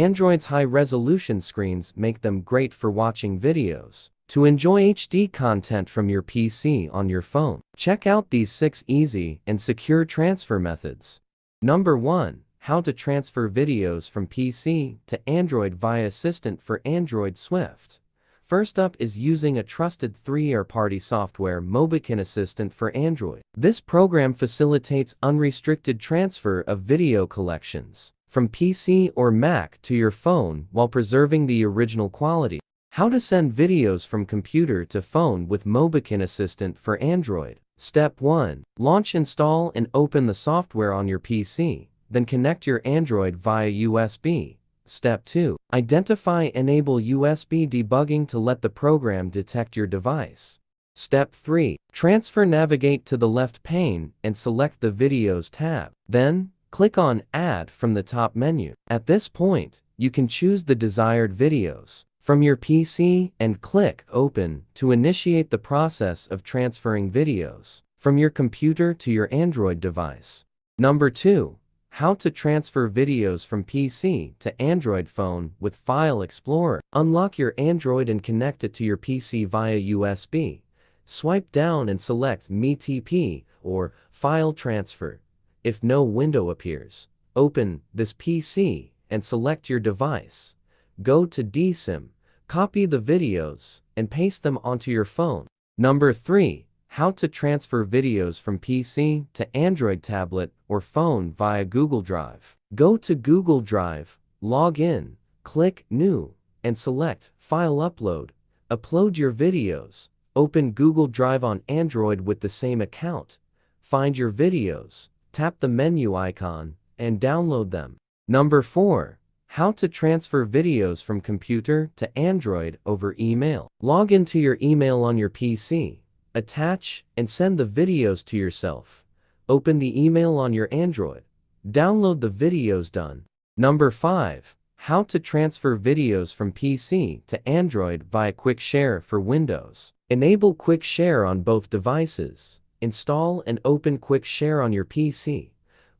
Android's high-resolution screens make them great for watching videos. To enjoy HD content from your PC on your phone, check out these 6 easy and secure transfer methods. Number 1. How to transfer videos from PC to Android via Assistant for Android Swift. First up is using a trusted third-party software Mobican Assistant for Android. This program facilitates unrestricted transfer of video collections from PC or Mac to your phone while preserving the original quality. How to send videos from computer to phone with Mobican Assistant for Android. Step 1. Launch, install, and open the software on your PC, then connect your Android via USB. Step 2. Identify and enable USB debugging to let the program detect your device. Step 3. Transfer, navigate to the left pane and select the Videos tab. Then, click on Add from the top menu. At this point, you can choose the desired videos from your PC and click Open to initiate the process of transferring videos from your computer to your Android device. Number 2. How to transfer videos from PC to Android phone with File Explorer. Unlock your Android and connect it to your PC via USB. Swipe down and select MeTP or File Transfer. If no window appears, open this PC and select your device. Go to DSIM, copy the videos, and paste them onto your phone. Number 3. How to transfer videos from PC to Android tablet or phone via Google Drive. Go to Google Drive, log in, click New, and select File Upload. Upload your videos. Open Google Drive on Android with the same account. Find your videos, tap the menu icon, and download them. Number 4. How to transfer videos from computer to Android over email. Log into your email on your PC. Attach and send the videos to yourself. Open the email on your Android. Download the videos done. Number 5. How to transfer videos from PC to Android via Quick Share for Windows. Enable Quick Share on both devices. Install and open Quick Share on your PC.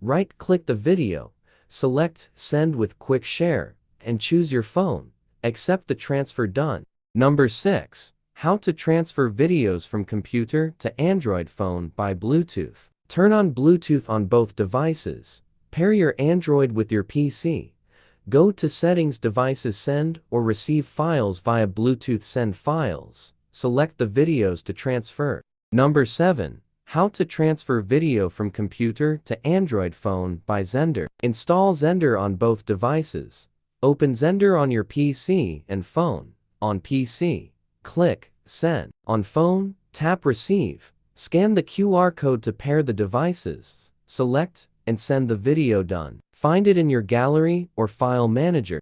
Right-click the video, select Send with Quick Share, and choose your phone. Accept the transfer done. Number 6. How to transfer videos from computer to Android phone by Bluetooth. Turn on Bluetooth on both devices. Pair your Android with your PC. Go to Settings, Devices, Send or Receive Files via Bluetooth. Send files. Select the videos to transfer. Number 7. How to transfer video from computer to Android phone by Xender. Install Xender on both devices. Open Xender on your PC and phone. On PC, click Send. On phone, tap Receive. Scan the QR code to pair the devices. Select and send the video done. Find it in your gallery or file manager.